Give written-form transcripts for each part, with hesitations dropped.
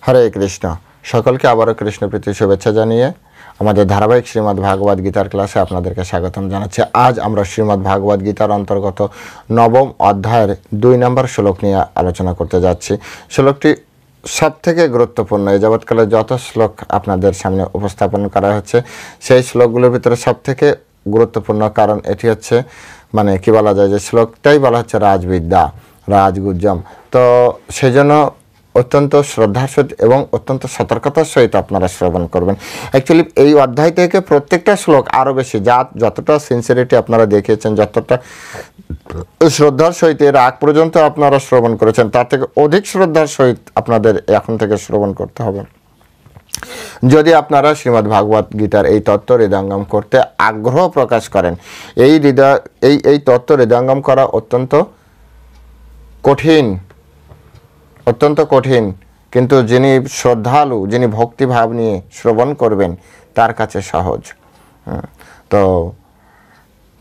হরে কৃষ্ণ। সকলকে আবারও কৃষ্ণপ্রীতি শুভেচ্ছা জানিয়ে আমাদের ধারাবাহিক শ্রীমদ্ ভাগবত গীতার ক্লাসে আপনাদেরকে স্বাগতম জানাচ্ছি। আজ আমরা শ্রীমদ্ ভাগবত গীতার অন্তর্গত নবম অধ্যায়ের 2 নম্বর শ্লোক নিয়ে আলোচনা করতে যাচ্ছি। শ্লোকটি সব থেকে গুরুত্বপূর্ণ। এই যাবৎকালে যত শ্লোক আপনাদের সামনে উপস্থাপন করা হচ্ছে সেই শ্লোকগুলোর ভিতরে সব থেকে গুরুত্বপূর্ণ, কারণ এটি হচ্ছে মানে কি বলা যায় যে শ্লোকটাই বলা হচ্ছে রাজবিদ্যা, রাজগুজ্জম। তো সেই জন্য অত্যন্ত শ্রদ্ধার সহিত এবং অত্যন্ত সতর্কতার সহিত আপনারা শ্রবণ করবেন। অ্যাকচুয়ালি এই অধ্যায় থেকে প্রত্যেকটা শ্লোক আরও বেশি, যতটা সিনসিয়ারিটি আপনারা দেখিয়েছেন, যতটা শ্রদ্ধার সহিত এর আগ পর্যন্ত আপনারা শ্রবণ করেছেন, তার থেকে অধিক শ্রদ্ধার সহিত আপনাদের এখন থেকে শ্রবণ করতে হবে। যদি আপনারা শ্রীমদ্ ভাগবত গীতার এই তত্ত্ব হৃদয়ঙ্গম করতে আগ্রহ প্রকাশ করেন, এই তত্ত্ব হৃদয়ঙ্গম করা অত্যন্ত কঠিন, কিন্তু যিনি শ্রদ্ধালু, যিনি ভক্তিভাব নিয়ে শ্রবণ করবেন তার কাছে সহজ। তো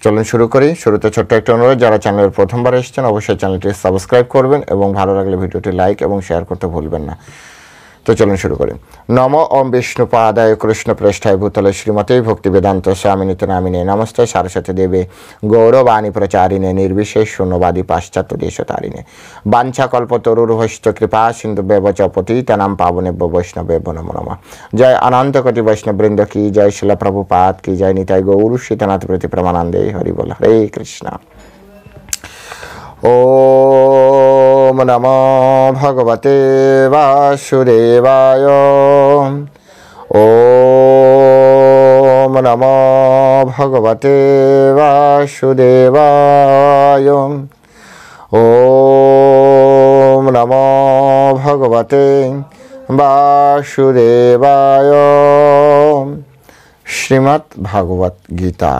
চলুন শুরু করি। শুরুতে ছোট্ট একটা অনুরোধ, যারা চ্যানেলের প্রথমবার এসেছেন অবশ্যই চ্যানেলটি সাবস্ক্রাইব করবেন এবং ভালো লাগলে ভিডিওটি লাইক এবং শেয়ার করতে ভুলবেন না। তো চলুন শুরু করি। নম ওম বিষ্ণুপাদায় কৃষ্ণ প্রেষ্ঠায় ভূতলে শ্রীমতে ভক্তি বেদান্ত স্বামিনীতে নামিনে নমস্তে সারস্বতী দেবে গৌরবাণী প্রচারিণে নির্বিশেষ শূন্যবাদী পাশ্চাত্য দেশতারিণে বাঞ্ছা কল্পতরুর্ভশ্চ কৃপা সিন্ধু ব্যবচ পতিতানাং পাবনেভ্যো বৈষ্ণবেভ্যো নমো নমঃ। জয় অনন্ত কোটি বৈষ্ণববৃন্দ কি জয়, শিল প্রভুপাদ কি জয়, নিতাই গৌর সীতানাথ প্রতি প্রমানন্দে হরি বল। হরে কৃষ্ণ। ওম নমো ভগবতে বাসুদেবায়। ওম নমো ভগবতে বাসুদেবায়। ওম নমো ভগবতে বাসুদেবায়। শ্রীমদ্ ভাগবত গীতা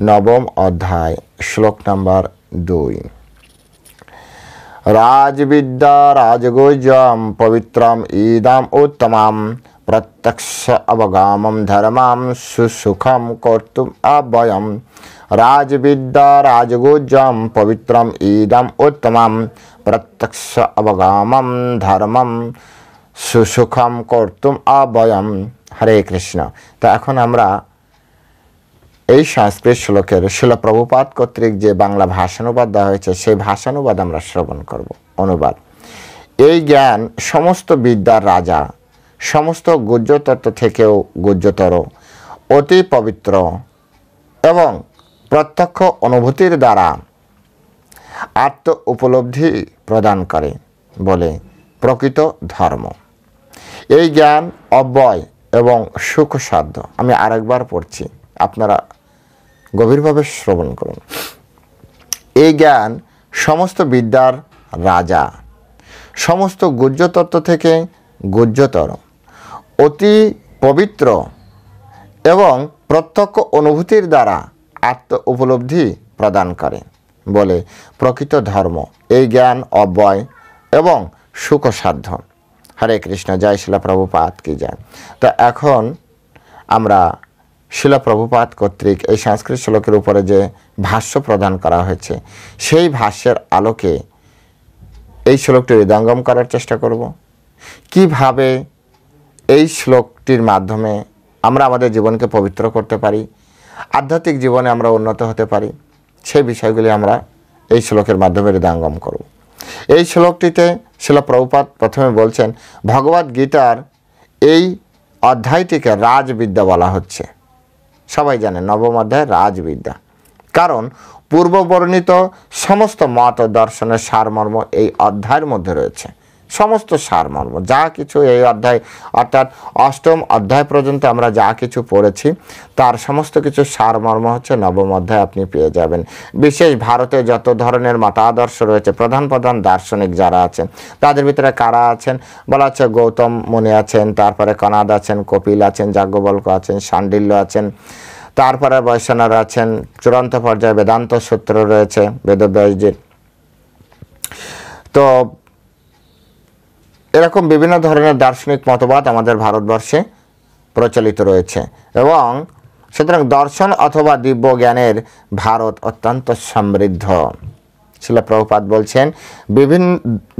নবম অধ্যায় শ্লোক নম্বর 2। রাজবিদ্যা রাজগুজ্জম পবিত্রম ইদম উত্তমম প্রত্যক্ষ অবগামম ধর্মম সুসুখম কর্তুম অভয়ম। রাজবিদ্যা রাজগুজ্জম পবিত্রম ইদম উত্তমম প্রত্যক্ষ অবগামম ধর্মম সুসুখম কর্তুম অভয়ম। হরে কৃষ্ণ। তো এখন আমরা এই সংস্কৃত শ্লোকের শিল প্রভুপাদ কর্তৃক যে বাংলা ভাষানুবাদ দেওয়া হয়েছে সেই ভাষানুবাদ আমরা শ্রবণ করব। অনুবাদ: এই জ্ঞান সমস্ত বিদ্যার রাজা, সমস্ত গুহ্য তত্ত্ব থেকেও গুহ্যতর, অতি পবিত্র এবং প্রত্যক্ষ অনুভূতির দ্বারা আত্ম উপলব্ধি প্রদান করে বলে প্রকৃত ধর্ম। এই জ্ঞান অব্যয় এবং সুখসাধ্য। আমি আরেকবার পড়ছি, আপনারা গভীরভাবে শ্রবণ করুন। এই জ্ঞান সমস্ত বিদ্যার রাজা, সমস্ত গুহ্য তত্ত্ব থেকে গুহ্যতর, অতি পবিত্র এবং প্রত্যক্ষ অনুভূতির দ্বারা আত্ম উপলব্ধি প্রদান করে বলে প্রকৃত ধর্ম। এই জ্ঞান অব্যয় এবং সুখসাধ্য। হরে কৃষ্ণ। জয় শিল প্রভুপাদ কি জয়। তো এখন আমরা শিল প্রভুপাদ কর্তৃক এই সংস্কৃত শ্লোকের উপরে যে ভাষ্য প্রদান করা হয়েছে সেই ভাষ্যের আলোকে এই শ্লোকটি হৃদয়ঙ্গম করার চেষ্টা করব। কিভাবে এই শ্লোকটির মাধ্যমে আমরা আমাদের জীবনকে পবিত্র করতে পারি, আধ্যাত্মিক জীবনে আমরা উন্নত হতে পারি, সেই বিষয়গুলি আমরা এই শ্লোকের মাধ্যমে হৃদয়ঙ্গম করব। এই শ্লোকটিতে শিল প্রভুপাদ প্রথমে বলছেন, ভগবদ গীতার এই অধ্যায়টিকে রাজবিদ্যা বলা হচ্ছে। সবাই জানেন নবম অধ্যায় রাজবিদ্যা, কারণ পূর্ববর্ণিত সমস্ত মত ও দর্শনের সারমর্ম এই অধ্যায়ের মধ্যে রয়েছে। সমস্ত সারমর্ম যা কিছু এই অধ্যায় অর্থাৎ অষ্টম অধ্যায় পর্যন্ত আমরা যা কিছু পড়েছি তার সমস্ত কিছু সারমর্ম হচ্ছে নবম অধ্যায় আপনি পেয়ে যাবেন। বিশেষ ভারতে যত ধরনের মতাদর্শ রয়েছে, প্রধান দার্শনিক যারা আছেন তাদের ভিতরে কারা আছেন বলা হচ্ছে, গৌতম মুনি আছেন, তারপরে কনাদ আছেন, কপিল আছেন, যাজ্ঞবল্ক্য আছেন, শাণ্ডিল্য আছেন, তারপরে বৈষ্ণব আছেন, চূড়ান্ত পর্যায়ে বেদান্ত সূত্র রয়েছে বেদব্যাসজির। তো এরকম বিভিন্ন ধরনের দার্শনিক মতবাদ আমাদের ভারতবর্ষে প্রচলিত রয়েছে এবং সুতরাং দর্শন অথবা দিব্য জ্ঞানের ভারত অত্যন্ত সমৃদ্ধ। শিলা প্রভুপাদ বলছেন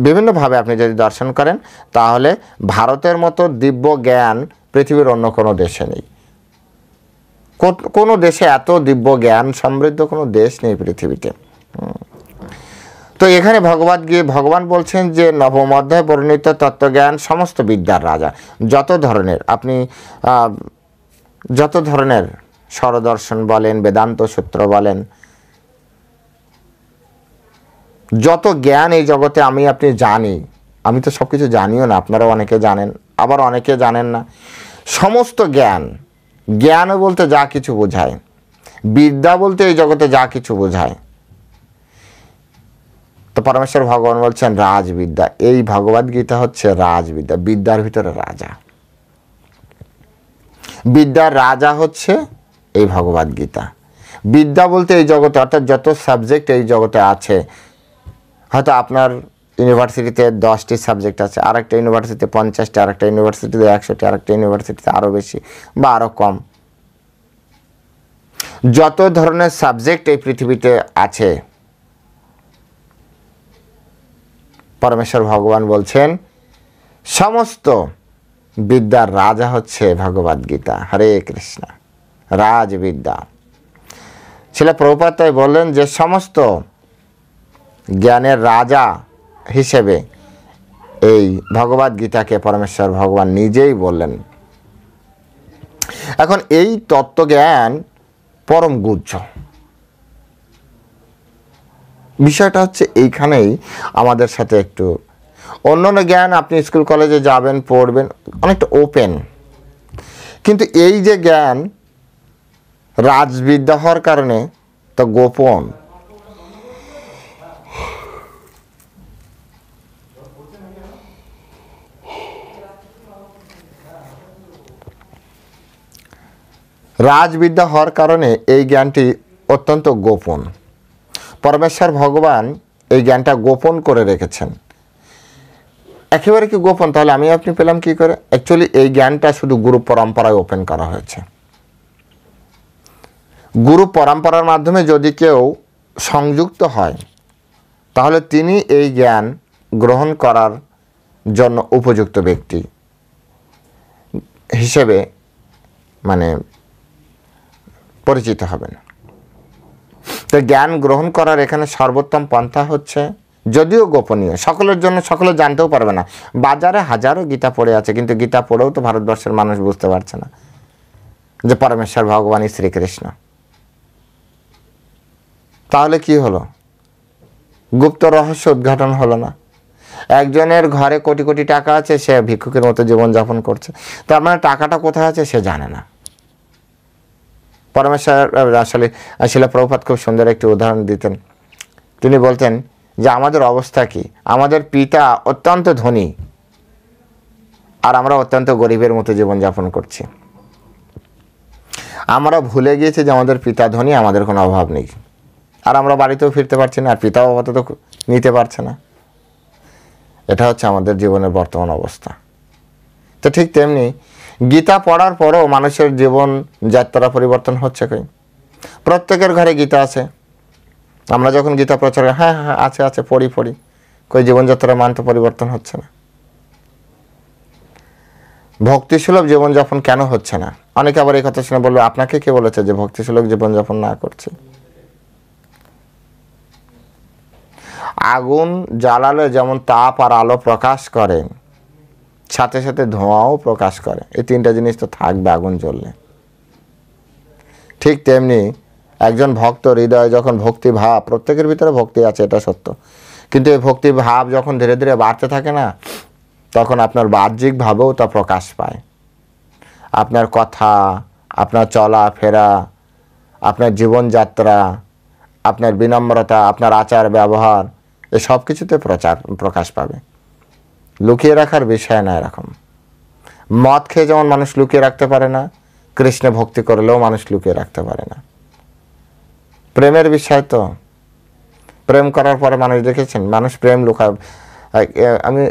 বিভিন্নভাবে আপনি যদি দর্শন করেন তাহলে ভারতের মতো দিব্য জ্ঞান পৃথিবীর অন্য কোনো দেশে নেই। কোনো দেশে এত দিব্য জ্ঞান সমৃদ্ধ কোনো দেশ নেই পৃথিবীতে। তো এখানে ভগবান বলছেন যে নবম অধ্যায়ে বর্ণিত তত্ত্বজ্ঞান সমস্ত বিদ্যার রাজা। যত ধরনের স্বরদর্শন বলেন, বেদান্ত সূত্র বলেন, যত জ্ঞান এই জগতে আপনি জানি, আমি তো সব কিছু জানিও না, আপনারা অনেকে জানেন, আবার অনেকে জানেন না। সমস্ত জ্ঞান বলতে যা কিছু বোঝায়, বিদ্যা বলতে এই জগতে যা কিছু বোঝায়, তো পরমেশ্বর ভগবান বলছেন রাজবিদ্যা। এই ভগবদ্গীতা হচ্ছে রাজবিদ্যা, বিদ্যার ভিতরে রাজা। বিদ্যার রাজা হচ্ছে এই ভগবদ্গীতা। বিদ্যা বলতে এই জগতে, অর্থাৎ যত সাবজেক্ট এই জগতে আছে, হয়তো আপনার ইউনিভার্সিটিতে 10টি সাবজেক্ট আছে, আরেকটা ইউনিভার্সিটিতে 50টি, আরেকটা ইউনিভার্সিটিতে 100টি, আরেকটা ইউনিভার্সিটিতে আরও বেশি বা আরও কম। যত ধরনের সাবজেক্ট এই পৃথিবীতে আছে, পরমেশ্বর ভগবান বলছেন সমস্ত বিদ্যার রাজা হচ্ছে ভগবদ্গীতা। হরে কৃষ্ণ। রাজবিদ্যা। শিলা প্রভুপাদ তাই বললেন যে সমস্ত জ্ঞানের রাজা হিসেবে এই ভগবদ্গীতাকে পরমেশ্বর ভগবান নিজেই বললেন। এখন এই তত্ত্বজ্ঞান পরম গুহ্য। বিষয়টা হচ্ছে এইখানেই আমাদের সাথে একটু অন্যান্য জ্ঞান আপনি স্কুল কলেজে যাবেন, পড়বেন, অনেকটা ওপেন, কিন্তু এই যে জ্ঞান রাজবিদ্যা হওয়ার কারণে তো গোপন। রাজবিদ্যা হওয়ার কারণে এই জ্ঞানটি অত্যন্ত গোপন। পরমেশ্বর ভগবান এই জ্ঞানটা গোপন করে রেখেছেন। একেবারে কি গোপন? তাহলে আপনি পেলাম কি করে? অ্যাকচুয়ালি এই জ্ঞানটা শুধু গুরু পরম্পরায় ওপেন করা হয়েছে। গুরু পরম্পরার মাধ্যমে যদি কেউ সংযুক্ত হয় তাহলে তিনি এই জ্ঞান গ্রহণ করার জন্য উপযুক্ত ব্যক্তি হিসেবে পরিচিত হবেন। তো জ্ঞান গ্রহণ করার এখানে সর্বোত্তম পন্থা হচ্ছে, যদিও গোপনীয়, সকলের জন্য, সকলে জানতেও পারবে না। বাজারে হাজারো গীতা পড়ে আছে, কিন্তু গীতা পড়েও তো ভারতবর্ষের মানুষ বুঝতে পারছে না যে পরমেশ্বর ভগবানই শ্রীকৃষ্ণ। তাহলে কি হলো? গুপ্ত রহস্য উদ্ঘাটন হলো না। একজনের ঘরে কোটি কোটি টাকা আছে, সে ভিক্ষুকের মতো জীবনযাপন করছে, তার মানে টাকাটা কোথায় আছে সে জানে না। পরমেশ্বর আসলে শিলা প্রভুপাদ খুব সুন্দর একটি উদাহরণ দিতেন। তিনি বলতেন যে আমাদের অবস্থা কি? আমাদের পিতা অত্যন্ত ধনী আর আমরা অত্যন্ত গরিবের মতো জীবনযাপন করছি। আমরা ভুলে গিয়েছি যে আমাদের পিতা ধনী, আমাদের কোনো অভাব নেই, আর আমরা বাড়িতেও ফিরতে পারছি না, আর পিতাও আপাতত নিতে পারছে না। এটা হচ্ছে আমাদের জীবনের বর্তমান অবস্থা। তো ঠিক তেমনি গীতা পড়ার পরেও মানুষের জীবন যাত্রা পরিবর্তন হচ্ছে কই? প্রত্যেকের ঘরে গীতা আছে। আমরা যখন গীতা প্রচার হ্যাঁ আছে পড়ি কই জীবনযাত্রার মান তো পরিবর্তন হচ্ছে না। ভক্তিসুলভ জীবনযাপন কেন হচ্ছে না? অনেকে আবার এই কথা শুনে বলবে, আপনাকে কে বলেছে যে ভক্তিসুলভ জীবনযাপন না করছে? আগুন জ্বালালে যেমন তাপ আর আলো প্রকাশ করে, সাথে সাথে ধোঁয়াও প্রকাশ করে। এই তিনটা জিনিস তো থাকবে আগুন জ্বললে। ঠিক তেমনি একজন ভক্ত হৃদয়ে যখন ভক্তি ভাব, প্রত্যেকের ভিতরে ভক্তি আছে, এটা সত্য, কিন্তু এই ভক্তি ভাব যখন ধীরে ধীরে বাড়তে থাকে না, তখন আপনার বাহ্যিক ভাবেও তা প্রকাশ পায়। আপনার কথা, আপনার চলাফেরা, আপনার জীবনযাত্রা, আপনার বিনম্রতা, আপনার আচার ব্যবহার, এ সব কিছুতে প্রকাশ পাবে। লুকিয়ে রাখার বিষয় না এরকম। মদ খেয়ে যেমন মানুষ লুকিয়ে রাখতে পারে না, কৃষ্ণ ভক্তি করলেও মানুষ লুকিয়ে রাখতে পারে না। প্রেমের বিষয় তো, প্রেম করার পরে মানুষ দেখেছেন, মানুষ প্রেম লুকায়। আমি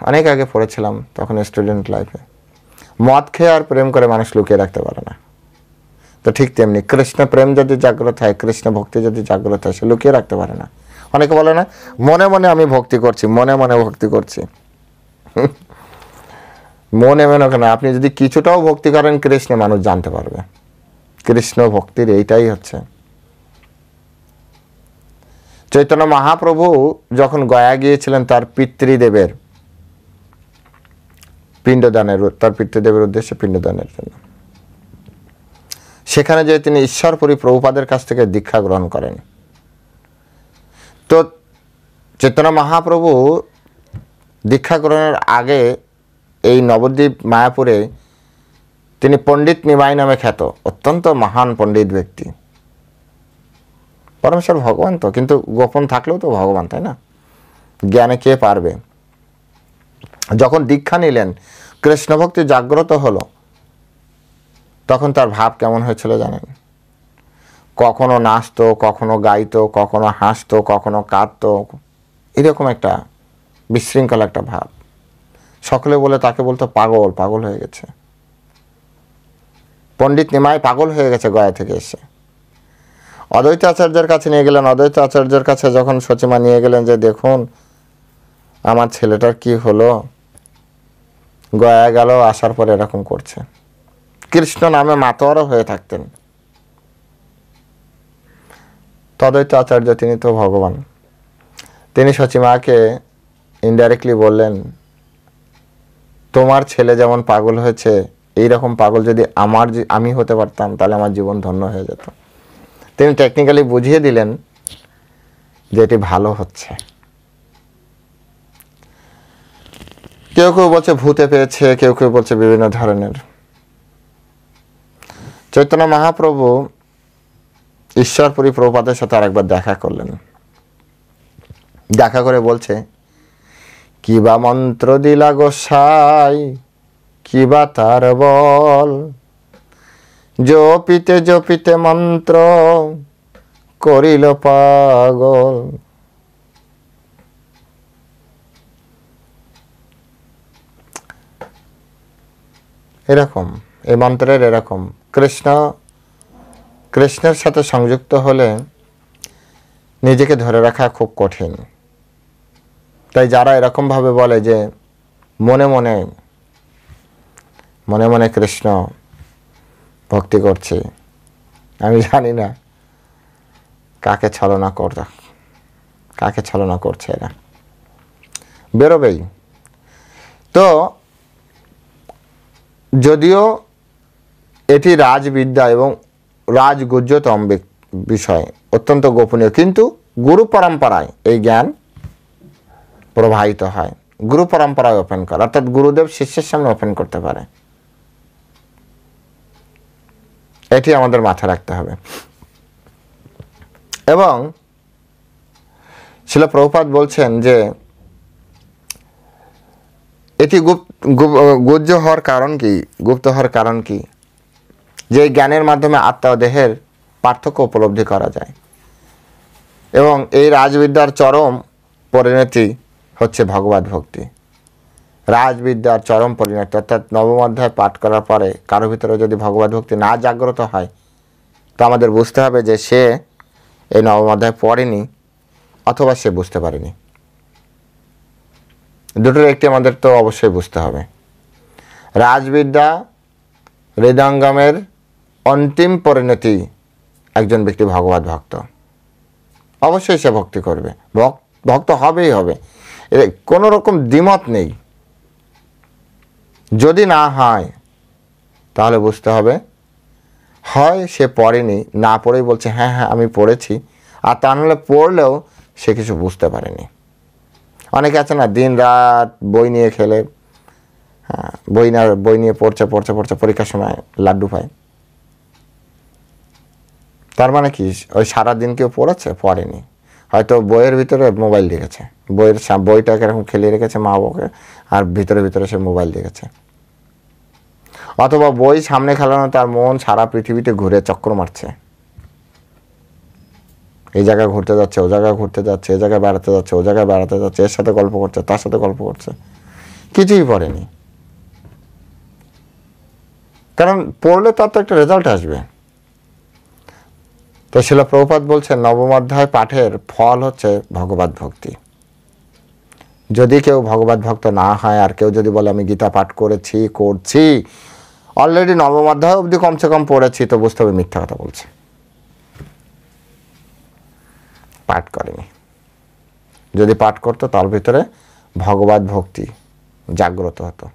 অনেক আগে পড়েছিলাম, তখন স্টুডেন্ট লাইফে, মদ খেয়ে আর প্রেম করে মানুষ লুকিয়ে রাখতে পারে না। তো ঠিক তেমনি কৃষ্ণ প্রেম যদি জাগ্রত হয়, কৃষ্ণ ভক্তি যদি জাগ্রত হয়, সে লুকিয়ে রাখতে পারে না। অনেকে বলে না মনে মনে আমি ভক্তি করছি, মনে মনে ভক্তি করছি। মনে মনে কেন, আপনি যদি কিছুটাও ভক্তি করেন কৃষ্ণে, মানুষ জানতে পারবে। কৃষ্ণ ভক্তির এইটাই হচ্ছে। চৈতন্য মহাপ্রভু যখন গয়া গিয়েছিলেন তার পিতৃদেবের পিণ্ডদানের, তার পিতৃদেবের উদ্দেশ্যে পিণ্ডদানের জন্য, সেখানে যে তিনি ঈশ্বরপুরী প্রভুপাদের কাছ থেকে দীক্ষা গ্রহণ করেন। তো চৈতন্য মহাপ্রভু দীক্ষা গ্রহণের আগে এই নবদ্বীপ মায়াপুরে তিনি পণ্ডিত নিমাই নামে খ্যাত, অত্যন্ত মহান পণ্ডিত ব্যক্তি। পরমেশ্বর ভগবান তো, কিন্তু গোপন থাকলেও তো ভগবান, তাই না? জ্ঞানে কে পারবে? যখন দীক্ষা নিলেন, কৃষ্ণ ভক্তি জাগ্রত হলো, তখন তার ভাব কেমন হয়েছিল জানেন? কখনো নাচতো, কখনো গাইতো, কখনো হাসতো, কখনো কাঁদতো, এরকম একটা বিশৃঙ্খল একটা ভাব। সকলে বলে তাকে বলতো পাগল, পাগল হয়ে গেছে। পণ্ডিত নিমাই পাগল হয়ে গেছে গয়া থেকে এসে। অদ্বৈত আচার্যের কাছে নিয়ে গেলেন। অদ্বৈত আচার্যের কাছে যখন সচিমা নিয়ে গেলেন যে দেখুন আমার ছেলেটার কি হলো, গয়া গেল, আসার পরে এরকম করছে। কৃষ্ণ নামে মাতোয়ারা হয়ে থাকতেন। অদ্বৈত আচার্য তিনি তো ভগবান, তিনি সচিমাকে ইনডাইরেক্টলি বললেন তোমার ছেলে যেমন পাগল হয়েছে, এইরকম পাগল যদি আমি হতে পারতাম তাহলে আমার জীবন ধন্য হয়ে যেত। তিনি টেকনিক্যালি বুঝিয়ে দিলেন যে এটি ভালো হচ্ছে। কেউ কেউ বলছে ভূতে পেয়েছে, কেউ কেউ বলছে বিভিন্ন ধরনের। চৈতন্য মহাপ্রভু ঈশ্বরপুরী প্রভুপাদের সাথে আরেকবার দেখা করলেন। দেখা করে বলছে কিবা মন্ত্র দিলা গোসাই, কিবা তার বল, জপিতে জপিতে মন্ত্র করিল পাগল। এরকম এই মন্ত্রের এরকম কৃষ্ণের সাথে সংযুক্ত হলে নিজেকে ধরে রাখা খুব কঠিন। তাই যারা এরকম ভাবে বলে যে মনে মনে মনে মনে কৃষ্ণ ভক্তি করছি, আমি জানি না কাকে ছলনা করছে এরা, বেরোবেই। তো যদিও এটি রাজবিদ্যা এবং রাজগুহ্যতম বিষয়, অত্যন্ত গোপনীয়, কিন্তু গুরু পরম্পরায় এই জ্ঞান প্রবাহিত হয়। গুরু পরম্পরায় ওপেন করে, অর্থাৎ গুরুদেব শিষ্যের সামনে ওপেন করতে পারে। এটি আমাদের মাথায় রাখতে হবে। এবং শিল প্রভুপাদ বলছেন যে এটি গুহ্য হওয়ার কারণ কি, গুপ্ত হওয়ার কারণ কি, যে জ্ঞানের মাধ্যমে আত্মা ও দেহের পার্থক্য উপলব্ধি করা যায়। এবং এই রাজবিদ্যার চরম পরিণতি হচ্ছে ভগবত ভক্তি। রাজবিদ্যার চরম পরিণতি, অর্থাৎ নবম অধ্যায় পাঠ করার পরে কারো ভিতরে যদি ভগবত ভক্তি না জাগ্রত হয়, তো আমাদের বুঝতে হবে যে সে এই নবম অধ্যায় পড়েনি, অথবা সে বুঝতে পারেনি। দুটোর একটি আমাদের তো অবশ্যই বুঝতে হবে। রাজবিদ্যা হৃদয়ঙ্গমের অন্তিম পরিণতি একজন ব্যক্তি ভগবত ভক্ত, অবশ্যই সে ভক্তি করবে, ভক্ত হবেই হবে, এর কোনো রকম দ্বিমত নেই। যদি না হয় তাহলে বুঝতে হবে হয় সে পড়েনি, না পড়েই বলছে হ্যাঁ হ্যাঁ আমি পড়েছি, আর তা নাহলে পড়লেও সে কিছু বুঝতে পারেনি। অনেকে আছে না দিন রাত বই নিয়ে খেলে, হ্যাঁ বই নিয়ে পড়ছে পরীক্ষার সময় লাড্ডু পায়। তার মানে কি ওই সারাদিন কেউ পড়েনি, হয়তো বইয়ের ভিতরে মোবাইল রেখেছে, বইটাকে এরকম খেলিয়ে রেখেছে মা বাবাকে, আর ভিতরে সে মোবাইল দেখেছে। অথবা বই সামনে খেলানো, তার মন সারা পৃথিবীতে ঘুরে চক্র মারছে, এই জায়গায় ঘুরতে যাচ্ছে, ও জায়গায় ঘুরতে যাচ্ছে, এই জায়গায় বেড়াতে যাচ্ছে, ও জায়গায় বেড়াতে যাচ্ছে, এর সাথে গল্প করছে, তার সাথে গল্প করছে, কিছুই পড়েনি। কারণ পড়লে তার তো একটা রেজাল্ট আসবে। তো শিল প্রভুপাদ বলছেন নবম অধ্যায় পাঠের ফল হচ্ছে ভগবত ভক্তি। যদি কেউ ভগবত ভক্ত না হয়, আর কেউ যদি বলে আমি গীতা পাঠ করছি অলরেডি নবম অধ্যায় অবধি কমসে কম পড়েছি, তো বুঝতে হবে মিথ্যা কথা বলছে, পাঠ করেনি। যদি পাঠ করতো তার ভিতরে ভগবত ভক্তি জাগ্রত হতো।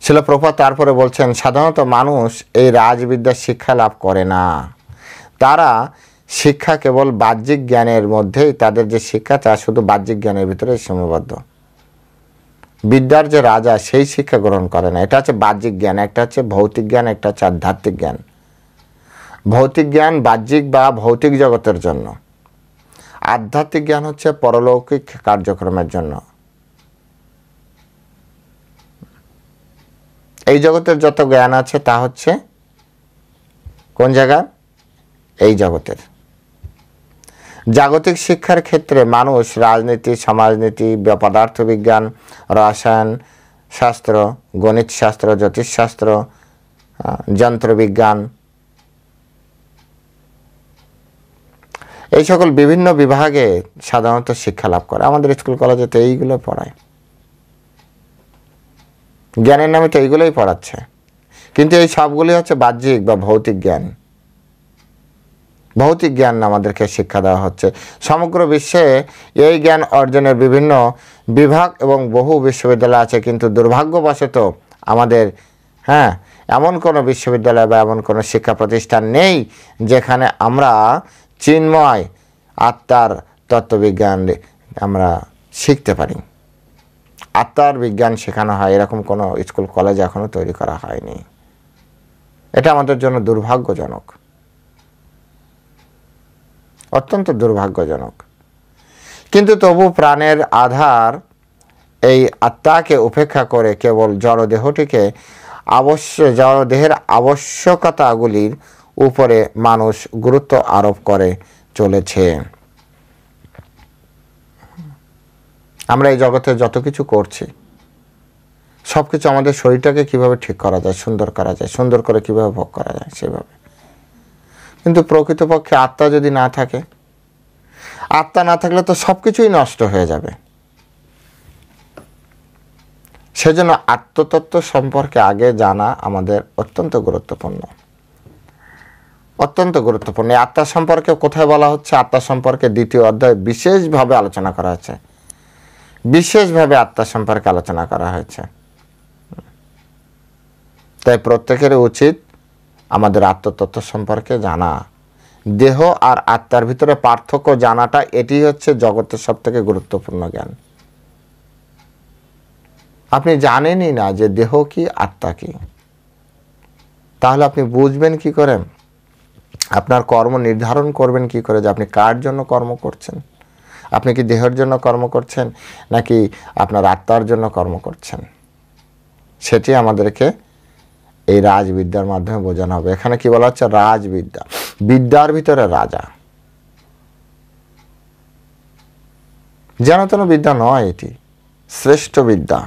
শিল প্রভুপাদ তারপরে বলছেন সাধারণত মানুষ এই রাজবিদ্যার শিক্ষা লাভ করে না। তারা শিক্ষা কেবল বাহ্যিক জ্ঞানের মধ্যেই, তাদের যে শিক্ষা তা শুধু বাহ্যিক জ্ঞানের ভিতরে সীমাবদ্ধ। বিদ্যার যে রাজা সেই শিক্ষা গ্রহণ করে না। এটা হচ্ছে বাহ্যিক জ্ঞান, একটা হচ্ছে ভৌতিক জ্ঞান, একটা হচ্ছে আধ্যাত্মিক জ্ঞান। ভৌতিক জ্ঞান বাহ্যিক বা ভৌতিক জগতের জন্য, আধ্যাত্মিক জ্ঞান হচ্ছে পরলৌকিক কার্যক্রমের জন্য। এই জগতের যত জ্ঞান আছে তা হচ্ছে কোন জায়গা? এই জগতের। জাগতিক শিক্ষার ক্ষেত্রে মানুষ রাজনীতি, সমাজনীতি, পদার্থবিজ্ঞান, রসায়ন শাস্ত্র, গণিত শাস্ত্র, জ্যোতিষশাস্ত্র, যন্ত্রবিজ্ঞান, এই সকল বিভিন্ন বিভাগে সাধারণত শিক্ষা লাভ করে। আমাদের স্কুল কলেজে তো এইগুলো পড়ায়, জ্ঞানের নামে তো এইগুলোই পড়াচ্ছে। কিন্তু এই সবগুলি হচ্ছে বাহ্যিক বা ভৌতিক জ্ঞান। ভৌতিক জ্ঞান আমাদেরকে শিক্ষা দেওয়া হচ্ছে। সমগ্র বিশ্বে এই জ্ঞান অর্জনের বিভিন্ন বিভাগ এবং বহু বিশ্ববিদ্যালয় আছে, কিন্তু দুর্ভাগ্যবশত আমাদের এমন কোনো বিশ্ববিদ্যালয় বা এমন কোনো শিক্ষা প্রতিষ্ঠান নেই যেখানে আমরা চিন্ময় আত্মার তত্ত্ববিজ্ঞান আমরা শিখতে পারি। আত্মার বিজ্ঞান শেখানো হয় এরকম কোনো স্কুল কলেজ এখনো তৈরি করা হয়নি। এটা আমাদের জন্য দুর্ভাগ্যজনক, অত্যন্ত দুর্ভাগ্যজনক। কিন্তু তবু প্রাণের আধার এই আত্মাকে উপেক্ষা করে কেবল জড়দেহটিকে জড়দেহের আবশ্যকতাগুলির উপরে মানুষ গুরুত্ব আরোপ করে চলেছে। আমরা এই জগতে যত কিছু করছি সব কিছু আমাদের শরীরটাকে কিভাবে ঠিক করা যায়, সুন্দর করা যায়, সুন্দর করে কিভাবে ভোগ করা যায় সেভাবে। কিন্তু প্রকৃতপক্ষে আত্মা যদি না থাকে, আত্মা না থাকলে তো সব কিছুই নষ্ট হয়ে যাবে। সেজন্য আত্মতত্ত্ব সম্পর্কে আগে জানা আমাদের অত্যন্ত গুরুত্বপূর্ণ, অত্যন্ত গুরুত্বপূর্ণ। আত্মা সম্পর্কে কোথায় বলা হচ্ছে? আত্মা সম্পর্কে দ্বিতীয় অধ্যায়ে বিশেষভাবে আলোচনা করা হয়েছে, বিশেষভাবে আত্মা সম্পর্কে আলোচনা করা হয়েছে। তাই প্রত্যেকের উচিত আমাদের আত্মতত্ত্ব সম্পর্কে জানা। দেহ আর আত্মার ভিতরে পার্থক্য জানাটা, এটি হচ্ছে জগতের সবথেকে গুরুত্বপূর্ণ জ্ঞান। আপনি জানেনই না যে দেহ কি আত্মা কি, তাহলে আপনি বুঝবেন কি করে? আপনার কর্ম নির্ধারণ করবেন কি করে যে আপনি কার জন্য কর্ম করছেন? আপনি কি দেহের জন্য কর্ম করছেন নাকি আপনার আত্মার জন্য কর্ম করছেন? সেটি আমাদেরকে এই রাজবিদ্যার মাধ্যমে বোঝানো হবে। এখানে কি বলা হচ্ছে? রাজবিদ্যা, বিদ্যার ভিতরে রাজা। যেন তেন বিদ্যা নয়, এটি শ্রেষ্ঠ বিদ্যা।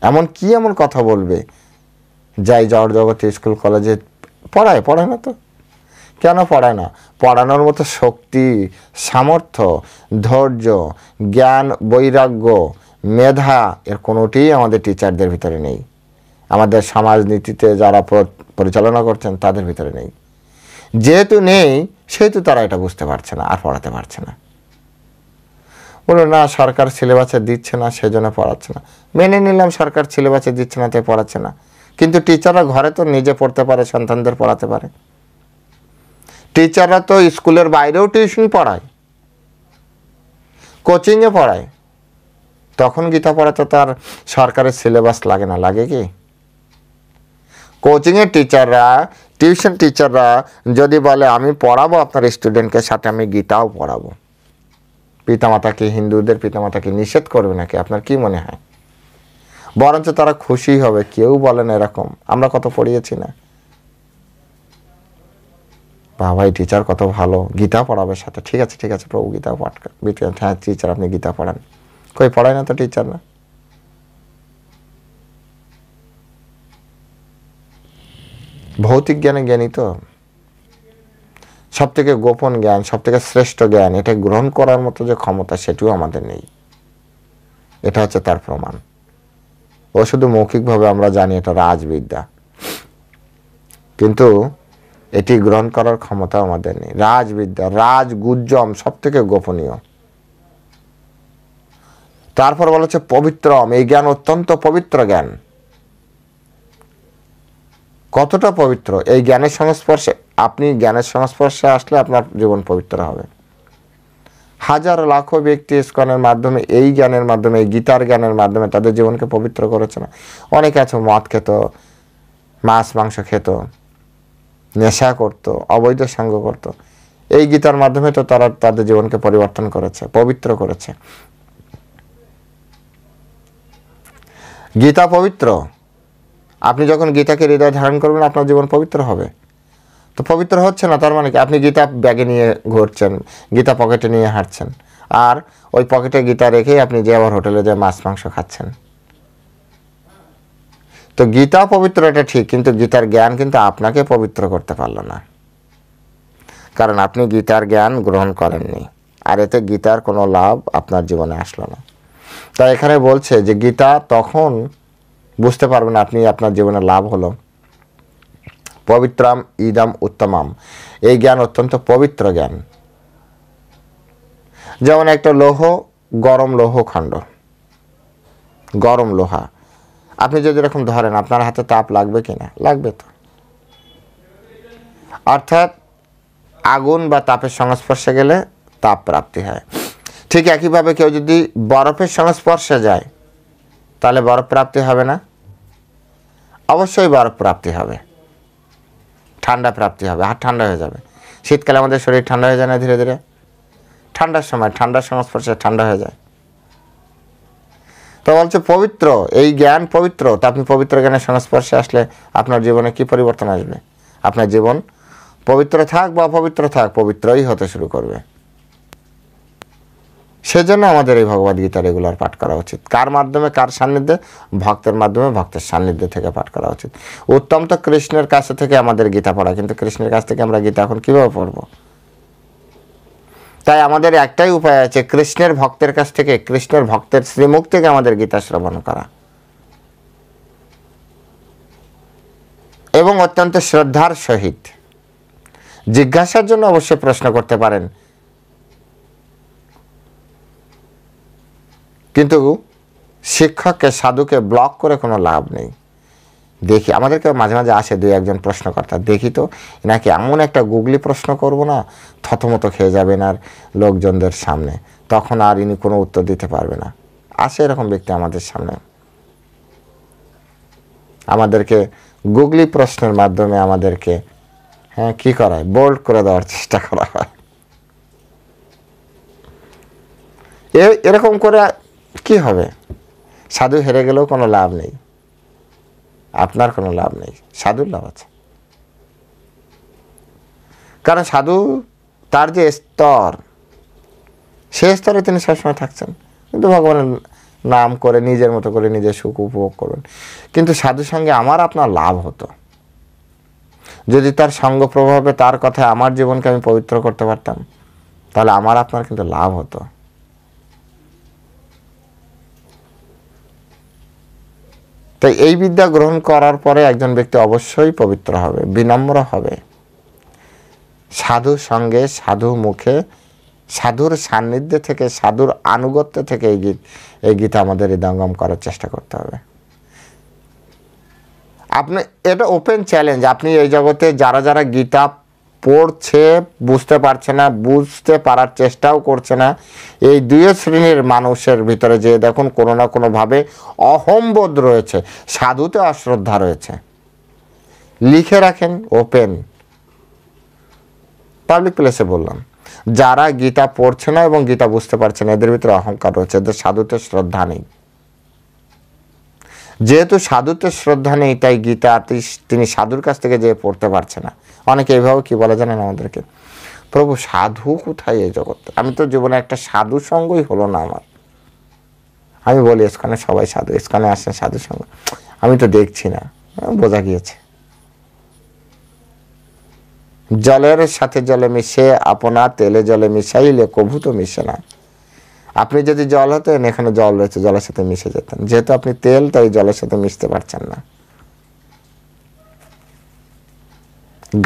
এমন কথা বলবে যাই জড় জগতে স্কুল কলেজে পড়ায় না তো? কেন পড়ায় না? পড়ানোর মতো শক্তি, সামর্থ্য, ধৈর্য, জ্ঞান, বৈরাগ্য, মেধা এর কোনোটিই আমাদের টিচারদের ভিতরে নেই। আমাদের সমাজনীতিতে যারা পরিচালনা করছেন তাদের ভিতরে নেই। যেহেতু নেই সেহেতু তারা এটা বুঝতে পারছে না আর পড়াতে পারছে না। বলো না সরকার সিলেবাসে দিচ্ছে না সেজন্য পড়াচ্ছে না। মেনে নিলাম সরকার সিলেবাসে দিচ্ছে না তাই পড়াচ্ছে না, কিন্তু টিচাররা ঘরে তো নিজে পড়তে পারে, সন্তানদের পড়াতে পারে। টিচাররা তো স্কুলের বাইরেও টিউশন পড়ায়, কোচিংয়ে পড়ায়। তখন গীতা পড়াতে তার সরকারের সিলেবাস লাগে না, লাগে কি? কোচিংয়ের টিচাররা, টিউশন টিচাররা যদি বলে আমি পড়াবো আপনার স্টুডেন্টকে, সাথে আমি গীতাও পড়াবো, পিতামাতাকে, হিন্দুদের পিতামাতাকে নিষেধ করবে নাকি? আপনার কি মনে হয়? বরঞ্চ তারা খুশি হবে। কেউ বলেন এরকম, আমরা কত পড়িয়েছি না, বাবা এই টিচার কত ভালো, গীতা পড়াবে সাথে। ঠিক আছে প্রভু গীতা পাঠ, হ্যাঁ টিচার আপনি গীতা পড়ান। কই পড়ায় না তো টিচার না। ভৌতিক জ্ঞানে জ্ঞানী তো, সব থেকে গোপন জ্ঞান, সব থেকে শ্রেষ্ঠ জ্ঞান, এটা গ্রহণ করার মতো যে ক্ষমতা সেটিও আমাদের নেই। এটা হচ্ছে তার প্রমাণ। ও শুধু মৌখিকভাবে আমরা জানি এটা রাজবিদ্যা, কিন্তু এটি গ্রহণ করার ক্ষমতা আমাদের নেই। রাজবিদ্যা, রাজগুজ্জম, সব থেকে গোপনীয়। তারপর বলা হচ্ছে পবিত্রম, এই জ্ঞান অত্যন্ত পবিত্র জ্ঞান। কতটা পবিত্র? এই জ্ঞানের সংস্পর্শে, আপনি জ্ঞানের সংস্পর্শে আসলে আপনার জীবন পবিত্র হবে। হাজার লাখো ব্যক্তি ইসকনের মাধ্যমে, এই জ্ঞানের মাধ্যমে, এই গীতার জ্ঞানের মাধ্যমে তাদের জীবনকে পবিত্র করেছে না? অনেকে আছে মদ খেত, মাছ মাংস খেত, নেশা করত, অবৈধ সঙ্গ করত। এই গীতার মাধ্যমে তো তারা তাদের জীবনকে পরিবর্তন করেছে, পবিত্র করেছে। গীতা পবিত্র। আপনি যখন গীতাকে হৃদয়ে ধারণ করবেন আপনার জীবন পবিত্র হবে। তো পবিত্র হচ্ছে না, তার মানে কি? আপনি গীতা ব্যাগে নিয়ে ঘুরছেন, গীতা পকেটে নিয়ে হাঁটছেন, আর ওই পকেটে গীতা রেখেই আপনি যে আবার হোটেলে যে মাছ মাংস খাচ্ছেন। তো গীতা পবিত্র, এটা ঠিক, কিন্তু গীতার জ্ঞান কিন্তু আপনাকে পবিত্র করতে পারল না, কারণ আপনি গীতার জ্ঞান গ্রহণ করেননি, আর এতে গীতার কোনো লাভ আপনার জীবনে আসলো না। তাই এখানে বলছে যে গীতা তখন বুঝতে পারবেন আপনি, আপনার জীবনে লাভ হলো পবিত্রাম ইদাম উত্তমাম, এই জ্ঞান অত্যন্ত পবিত্র জ্ঞান। যেমন একটা লৌহ, গরম লৌহ খণ্ড, গরম লোহা, আপনি যদি এরকম ধরেন আপনার হাতে তাপ লাগবে কিনা? লাগবে তো। অর্থাৎ আগুন বা তাপের সংস্পর্শে গেলে তাপ প্রাপ্তি হয়। ঠিক একইভাবে কেউ যদি বরফের সংস্পর্শে যায় তাহলে বরফ প্রাপ্তি হবে না? অবশ্যই বরফ প্রাপ্তি হবে, ঠান্ডা প্রাপ্তি হবে, হাত ঠান্ডা হয়ে যাবে। শীতকালে আমাদের শরীর ঠান্ডা হয়ে যায় না ধীরে ধীরে? ঠান্ডার সময় ঠান্ডার সংস্পর্শে ঠান্ডা হয়ে যায়। তো বলছে পবিত্র, এই জ্ঞান পবিত্র। তা আপনি পবিত্র জ্ঞানের সংস্পর্শে আসলে আপনার জীবনে কি পরিবর্তন আসবে? আপনার জীবন পবিত্র থাক বা অপবিত্র থাক, পবিত্রই হতে শুরু করবে। সেজন্য আমাদের এই ভগবদ্গীতা রেগুলার পাঠ করা উচিত। কার মাধ্যমে? কার সান্নিধ্যে? ভক্তের মাধ্যমে, ভক্তের সান্নিধ্যে থেকে পাঠ করা উচিত। উত্তম তো কৃষ্ণের কাছ থেকে আমাদের গীতা পড়া, কিন্তু কৃষ্ণের কাছ থেকে আমরা গীতা এখন কিভাবে পড়ব? তাই আমাদের একটাই উপায় আছে, কৃষ্ণের ভক্তের কাছ থেকে, কৃষ্ণের ভক্তের শ্রীমুখ থেকে আমাদের গীতা শ্রবণ করা, এবং অত্যন্ত শ্রদ্ধার সহিত। জিজ্ঞাসার জন্য অবশ্যই প্রশ্ন করতে পারেন, কিন্তু শিক্ষককে, সাধুকে ব্লক করে কোনো লাভ নেই। দেখি আমাদেরকে মাঝে মাঝে আসে দুই একজন প্রশ্নকর্তা, দেখি তো নাকি এমন একটা গুগলি প্রশ্ন করব না, থতমত খেয়ে যাবেন আর লোকজনদের সামনে, তখন আর ইনি কোনো উত্তর দিতে পারবে না। আসে এরকম ব্যক্তি আমাদের সামনে, আমাদেরকে গুগলি প্রশ্নের মাধ্যমে আমাদেরকে কি করায়, বোল্ড করে দেওয়ার চেষ্টা করা হয়। এরকম করে কি হবে? সাধু হেরে গেলেও কোনো লাভ নেই, আপনার কোনো লাভ নেই, সাধুর লাভ আছে। কারণ সাধু তার যে স্তর, সে স্তরে তিনি সবসময় থাকছেন, কিন্তু ভগবানের নাম করে নিজের মতো করে নিজের সুখ উপভোগ করবেন। কিন্তু সাধুর সঙ্গে আমার আপনার লাভ হতো যদি তার সঙ্গ প্রভাবে, তার কথায় আমার জীবনকে আমি পবিত্র করতে পারতাম, তাহলে আমার আপনার কিন্তু লাভ হতো। তাই এই বিদ্যা গ্রহণ করার পরে একজন ব্যক্তি অবশ্যই পবিত্র হবে, বিনম্র হবে, সাধুর সঙ্গে, সাধু মুখে, সাধুর সান্নিধ্যে থেকে, সাধুর আনুগত্য থেকে এই গীতা আমাদের হৃদয়ঙ্গম করার চেষ্টা করতে হবে। আপনি, এটা ওপেন চ্যালেঞ্জ, আপনি এই জগতে যারা যারা গীতা পড়ছে, বুঝতে পারছে না, বুঝতে পারার চেষ্টাও করছে না, এই দুই শ্রেণীর মানুষের ভিতরে যে দেখুন কোনো না কোনোভাবে অহংবোধ রয়েছে, সাধুতে অশ্রদ্ধা রয়েছে। লিখে রাখেন, ওপেন পাবলিক প্লেসে বললাম, যারা গীতা পড়ছে না এবং গীতা বুঝতে পারছে না, এদের ভিতরে অহংকার রয়েছে, এদের সাধুতে শ্রদ্ধা নেই। যেহেতু সাধুতে শ্রদ্ধা নেই, তাই গীতা তিনি সাধুর কাছ থেকে যে পড়তে পারছে না। অনেকে এইভাবে কি বলে জানেন আমাদেরকে, প্রভু সাধু কোথায় এই জগতে? আমি তো জীবনে একটা সাধু সঙ্গই হলো না আমার। আমি বলি এখানে সবাই সাধু, এখানে আসেন সাধু সঙ্গ, আমি তো দেখছি না, বোঝা গিয়েছে। জলের সাথে জলে মিশে আপনা তেলে জলে মিশাইলে কভু তো মিশে না। আপনি যদি জল হতেন, এখানে জল রয়েছে, জলের সাথে মিশে যেতেন। যেহেতু আপনি তেল, তাই জলের সাথে মিশতে পারছেন না।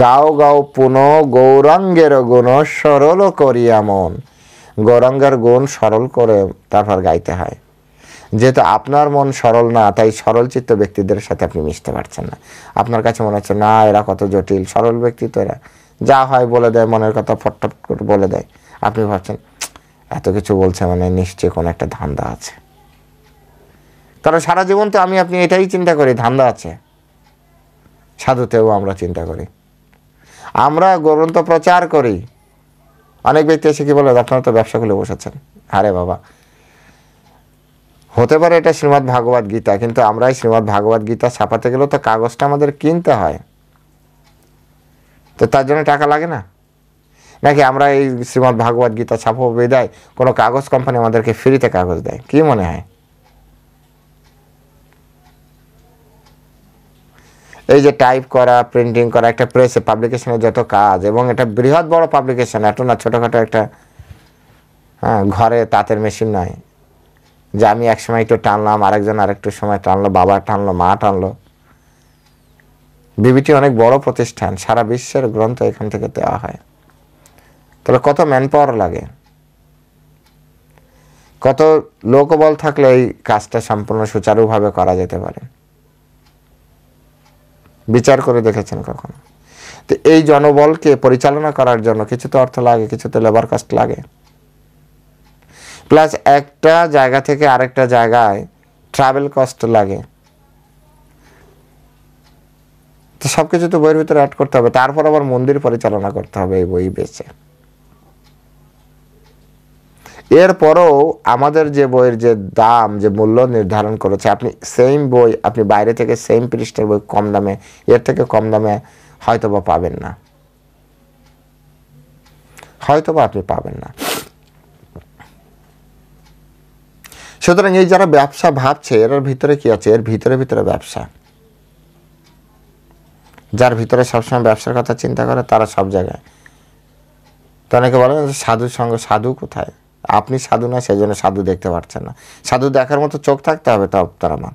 গাও গাও পুনঃ গৌরাঙ্গের গুণ সরল করিয়া মন। গৌরাঙ্গের গুণ সরল করে তারপর গাইতে হয়। যেহেতু আপনার মন সরল না, তাই সরল চিত্ত ব্যক্তিদের সাথে আপনি মিশতে পারছেন না। আপনার কাছে মনে হচ্ছে না এরা কত জটিল। সরল ব্যক্তি তো এরা যা হয় বলে দেয়, মনের কথা ফটফট করে বলে দেয়। আপনি ভাবছেন এত কিছু বলছে মানে নিশ্চয়ই কোনো একটা ধান্দা আছে। কারণ সারা জীবন তো আপনি এটাই চিন্তা করি, ধান্দা আছে। সাধুতেও আমরা চিন্তা করি, আমরা গ্রন্থ প্রচার করি। অনেক ব্যক্তি এসে কি বলে, আপনারা তো ব্যবসা খুলে বসেছেন। আরে বাবা, হতে পারে এটা শ্রীমদ্ ভাগবত গীতা, কিন্তু আমরা এই শ্রীমদ্ ভাগবত গীতা ছাপাতে গেলেও তো কাগজটা আমাদের কিনতে হয়, তো তার জন্য টাকা লাগে না? নাকি আমরা এই শ্রীমদ্ ভাগবত গীতা ছাপাবো বিদায় কোনো কাগজ কোম্পানি আমাদেরকে ফ্রিতে কাগজ দেয়? কি মনে হয়? এই যে টাইপ করা, প্রিন্টিং করা, একটা প্রেসে পাবলিকেশনের যত কাজ, এবং এটা বৃহৎ বড় পাবলিকেশন, এত না ছোটোখাটো একটা ঘরে তাঁতের মেশিন নয় যে আমি এক সময় একটু টানলাম, আরেকজন আরেকটু সময় টানলো, বাবা টানলো, মা টানলো। বিবিটি অনেক বড় প্রতিষ্ঠান, সারা বিশ্বের গ্রন্থ এখান থেকে দেওয়া হয়। তাহলে কত ম্যান পাওয়ার লাগে, কত লোকবল থাকলে এই কাজটা সম্পূর্ণ সুচারুভাবে করা যেতে পারে। বিচার করে দেখেছেন কখনো? তো এই জনবলকে পরিচালনা করার জন্য কিছু তো অর্থ লাগে, কিছু তো লেবার কস্ট লাগে। প্লাস একটা জায়গা থেকে আরেকটা জায়গায় ট্রাভেল কস্ট লাগে। তো সব কিছু তো বইয়ের ভিতরে অ্যাড করতে হবে। তারপর আবার মন্দির পরিচালনা করতে হবে এই বই বেচে। এরপরও আমাদের যে বইয়ের যে দাম, যে মূল্য নির্ধারণ করেছে, আপনি সেম বই আপনি বাইরে থেকে সেম পৃষ্ঠার বই কম দামে, এর থেকে কম দামে হয়তোবা পাবেন না, হয়তোবা আপনি পাবেন না। সুতরাং এই যারা ব্যবসা ভাবছে, এর ভিতরে কি আছে? এর ভিতরে ভিতরে ব্যবসা। যার ভিতরে সবসময় ব্যবসার কথা চিন্তা করে, তারা সব জায়গায়। তো অনেকে বলেন সাধুর সঙ্গে, সাধু কোথায়? আপনি সাধু না, সেই জন্য সাধু দেখতে পাচ্ছেন না। সাধু দেখার মতো চোখ থাকতে হবে, তো আপনার আমার।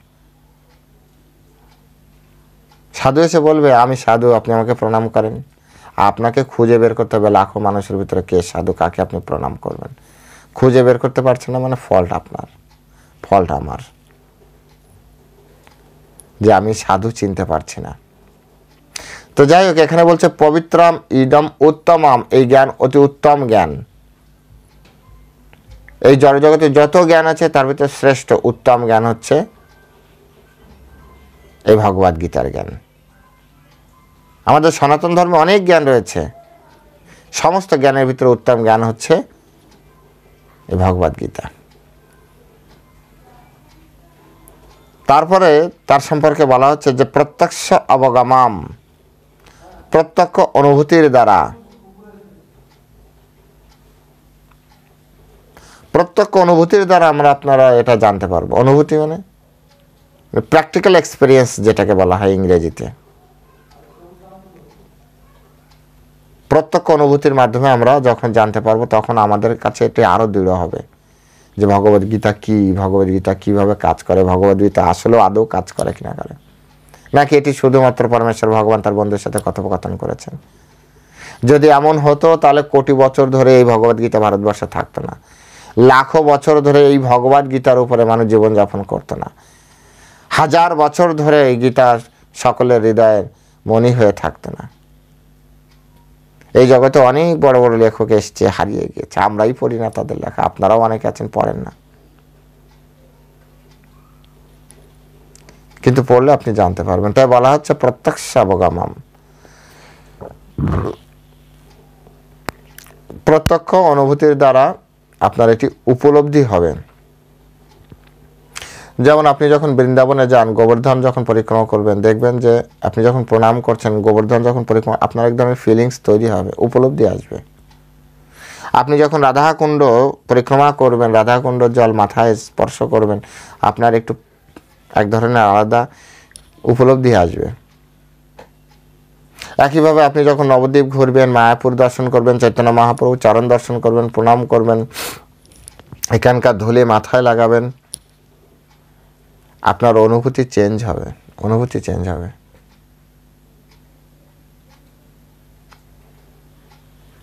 সাধু এসে বলবে আমি সাধু, আপনি আমাকে প্রণাম করেন। আপনাকে খুঁজে বের করতে হবে লাখো মানুষের ভিতরে কে সাধু, কাকে আপনি প্রণাম করবেন। খুঁজে বের করতে পারছেন না মানে ফল্ট আপনার, ফল্ট আমার, যে আমি সাধু চিনতে পারছি না। তো যাই হোক, এখানে বলছে পবিত্রম ইদম উত্তমম, এই জ্ঞান অতি উত্তম জ্ঞান। এই জড়জগতে যত জ্ঞান আছে তার ভিতরে শ্রেষ্ঠ উত্তম জ্ঞান হচ্ছে এই ভগবদ গীতার জ্ঞান। আমাদের সনাতন ধর্মে অনেক জ্ঞান রয়েছে, সমস্ত জ্ঞানের ভিতরে উত্তম জ্ঞান হচ্ছে এই ভগবদ গীতা। তারপরে তার সম্পর্কে বলা হচ্ছে যে প্রত্যক্ষ অবগমাম, প্রত্যক্ষ অনুভূতির দ্বারা, প্রত্যক্ষ অনুভূতির দ্বারা আমরা আপনারা এটা জানতে পারবো। অনুভূতি মানে প্র্যাকটিক্যাল এক্সপিরিয়েন্স যেটাকে বলা হয় ইংরেজিতে। প্রত্যক্ষ অনুভূতির মাধ্যমে আমরা যখন জানতে পারবো, তখন আমাদের কাছে এটি আরো দৃঢ় হবে যে ভগবদ্গীতা কি, ভগবদ্গীতা কিভাবে কাজ করে, ভগবদ্গীতা আসলেও আদৌ কাজ করে কিনা করে, নাকি এটি শুধুমাত্র পরমেশ্বর ভগবান তার বন্ধুর সাথে কথোপকথন করেছেন। যদি এমন হতো তাহলে কোটি বছর ধরে এই ভগবদ্গীতা ভারতবর্ষে থাকতো না, লাখো বছর ধরে এই ভগবদ্গীতার উপরে মানুষ জীবনযাপন করতো না, হাজার বছর ধরে এই গীতা সকলের হৃদয়ের মনি হয়ে থাকতো না। এই জগতে অনেক বড় বড় লেখক এসছে, হারিয়ে গিয়েছে, আমরাই পড়ি না তাদের লেখা, আপনারাও অনেকে আছেন পড়েন না, কিন্তু পড়লে আপনি জানতে পারবেন। তাই বলা হচ্ছে প্রত্যক্ষ অবগমম, প্রত্যক্ষ অনুভূতির দ্বারা আপনার এটি উপলব্ধি হবে। যেমন আপনি যখন বৃন্দাবনে যান, গোবর্ধন যখন পরিক্রমা করবেন, দেখবেন যে আপনি যখন প্রণাম করছেন, গোবর্ধন যখন পরিক্রমা, আপনার এক ধরনের ফিলিংস তৈরি হবে, উপলব্ধি আসবে। আপনি যখন রাধাকুণ্ড পরিক্রমা করবেন, রাধাকুণ্ডর জল মাথায় স্পর্শ করবেন, আপনার একটু এক ধরনের আলাদা উপলব্ধি আসবে। একইভাবে আপনি যখন নবদ্বীপ ঘুরবেন, মায়াপুর দর্শন করবেন, চৈতন্য মহাপ্রভু চরণ দর্শন করবেন, প্রণাম করবেন, এখানকার ধুলি মাথায় লাগাবেন, আপনার অনুভূতি চেঞ্জ হবে, অনুভূতি চেঞ্জ হবে।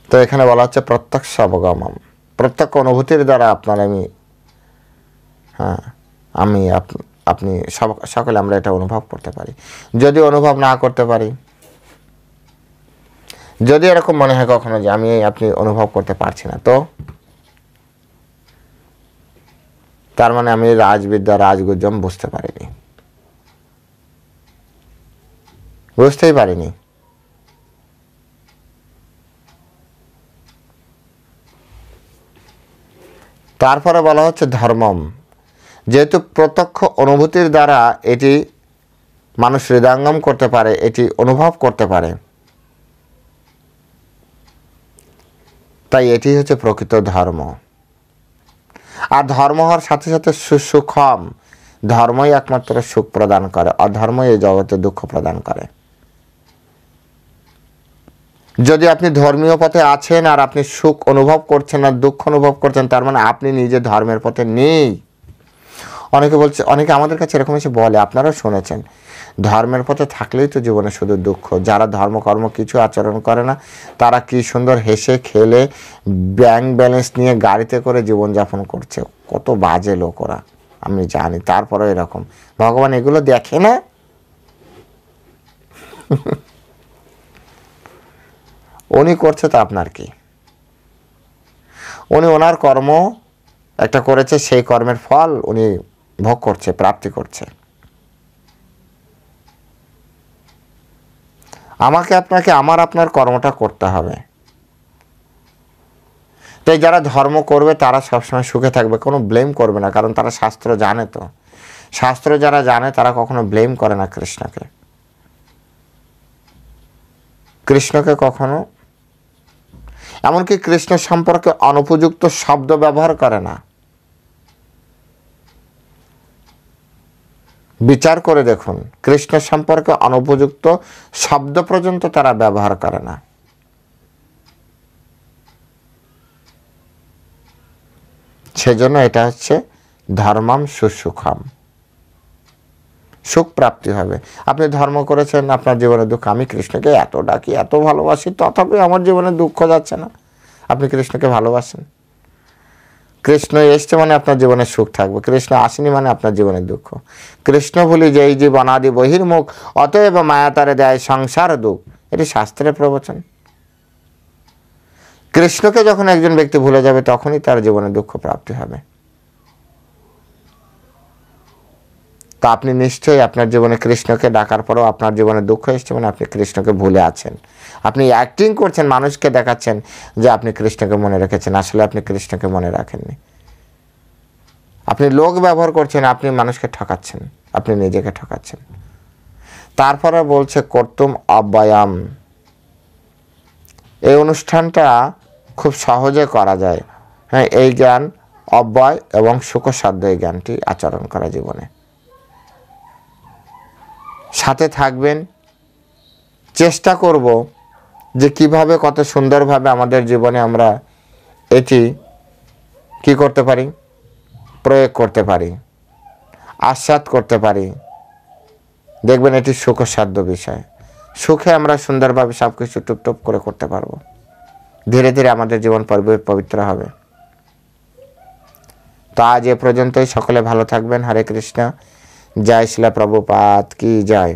তো এখানে বলা হচ্ছে প্রত্যক্ষ অবগমম, প্রত্যক্ষ অনুভূতির দ্বারা আপনার আমি আপনি সকলে আমরা এটা অনুভব করতে পারি। যদি অনুভব না করতে পারি, যদি এরকম মনে হয় কখনো যে আপনি অনুভব করতে পারছি না, তো তার মানে আমি রাজবিদ্যা রাজগুজ্জম বুঝতেই পারিনি। তারপরে বলা হচ্ছে ধর্মম, যেহেতু প্রত্যক্ষ অনুভূতির দ্বারা এটি মানুষ হৃদয়ঙ্গম করতে পারে, এটি অনুভব করতে পারে, তাই এটি হচ্ছে প্রকৃত ধর্ম। আর ধর্ম হওয়ার সাথে সাথে সুসুখম, ধর্মই একমাত্র সুখ প্রদান করে, অধর্মই এই জগতে দুঃখ প্রদান করে। যদি আপনি ধর্মীয় পথে আছেন আর আপনি সুখ অনুভব করছেন আর দুঃখ অনুভব করছেন, তার মানে আপনি নিজে ধর্মের পথে নেই। অনেকে আমাদের কাছে এরকম এসে বলে, আপনারাও শুনেছেন, ধর্মের পথে থাকলেই তো জীবনে শুধু দুঃখ। যারা ধর্মকর্ম কিছু আচরণ করে না, তারা কি সুন্দর হেসে খেলে ব্যাংক ব্যালেন্স নিয়ে গাড়িতে করে জীবনযাপন করছে। কত বাজে লোক ওরা, আমি জানি, তারপরেও এরকম। ভগবান এগুলো দেখে না? উনি করছে তো আপনার কি? উনি ওনার কর্ম একটা করেছে, সেই কর্মের ফল উনি ভোগ করছে, প্রাপ্তি করছে। আমাকে আপনাকে আপনার কর্মটা করতে হবে। তাই যারা ধর্ম করবে তারা সবসময় সুখে থাকবে, কোনো ব্লেম করবে না, কারণ তারা শাস্ত্র জানে। তো শাস্ত্র যারা জানে তারা কখনো ব্লেম করে না কৃষ্ণকে কখনো, এমনকি কৃষ্ণ সম্পর্কে অনুপযুক্ত শব্দ ব্যবহার করে না। বিচার করে দেখুন, কৃষ্ণ সম্পর্কে অনুপযুক্ত শব্দ পর্যন্ত তারা ব্যবহার করে না। সেজন্য এটা হচ্ছে ধর্মম সুসুখম, সুখ প্রাপ্তি হবে। আপনি ধর্ম করেছেন, আপনার জীবনে দুঃখ, আমি কৃষ্ণকে এত ডাকি, এত ভালোবাসি, তথাপি আমার জীবনে দুঃখ যাচ্ছে না। আপনি কৃষ্ণকে ভালোবাসেন, কৃষ্ণ এসছে মানে আপনার জীবনে সুখ থাকবে, কৃষ্ণ আসেনি মানে আপনার জীবনে দুঃখ। কৃষ্ণ ভুলি যেই জীবন আদি বহির্মুখ, অতএব মায়া তারে দেয় সংসার দুঃখ, এটি শাস্ত্রের প্রবচন। কৃষ্ণকে যখন একজন ব্যক্তি ভুলে যাবে, তখনই তার জীবনে দুঃখ প্রাপ্তি হবে। তা আপনি নিশ্চয়ই আপনার জীবনে কৃষ্ণকে ডাকার পরেও আপনার জীবনে দুঃখ এসছে মানে আপনি কৃষ্ণকে ভুলে আছেন। আপনি অ্যাক্টিং করছেন, মানুষকে দেখাচ্ছেন যে আপনি কৃষ্ণকে মনে রেখেছেন, আসলে আপনি কৃষ্ণকে মনে রাখেননি। আপনি লোক ব্যবহার করছেন, আপনি মানুষকে ঠকাচ্ছেন, আপনি নিজেকে ঠকাচ্ছেন। তারপরে বলছে কর্তুম অব্যয়াম, এই অনুষ্ঠানটা খুব সহজে করা যায়। হ্যাঁ, এই জ্ঞান অব্যয় এবং সুখসাধ্য, এই জ্ঞানটি আচরণ করা জীবনে। সাথে থাকবেন, চেষ্টা করব যে কিভাবে কত সুন্দরভাবে আমাদের জীবনে আমরা এটি কি করতে পারি, প্রয়োগ করতে পারি, আস্বাদ করতে পারি। দেখবেন এটি সুখসাধ্য বিষয়। সুখে আমরা সুন্দরভাবে সব কিছু টুপটুপ করে করতে পারবো। ধীরে ধীরে আমাদের জীবন পবিত্র হবে। তো আজ এ পর্যন্তই। সকলে ভালো থাকবেন। হরে কৃষ্ণ। জয় শিলা প্রভুপাদ কি জয়।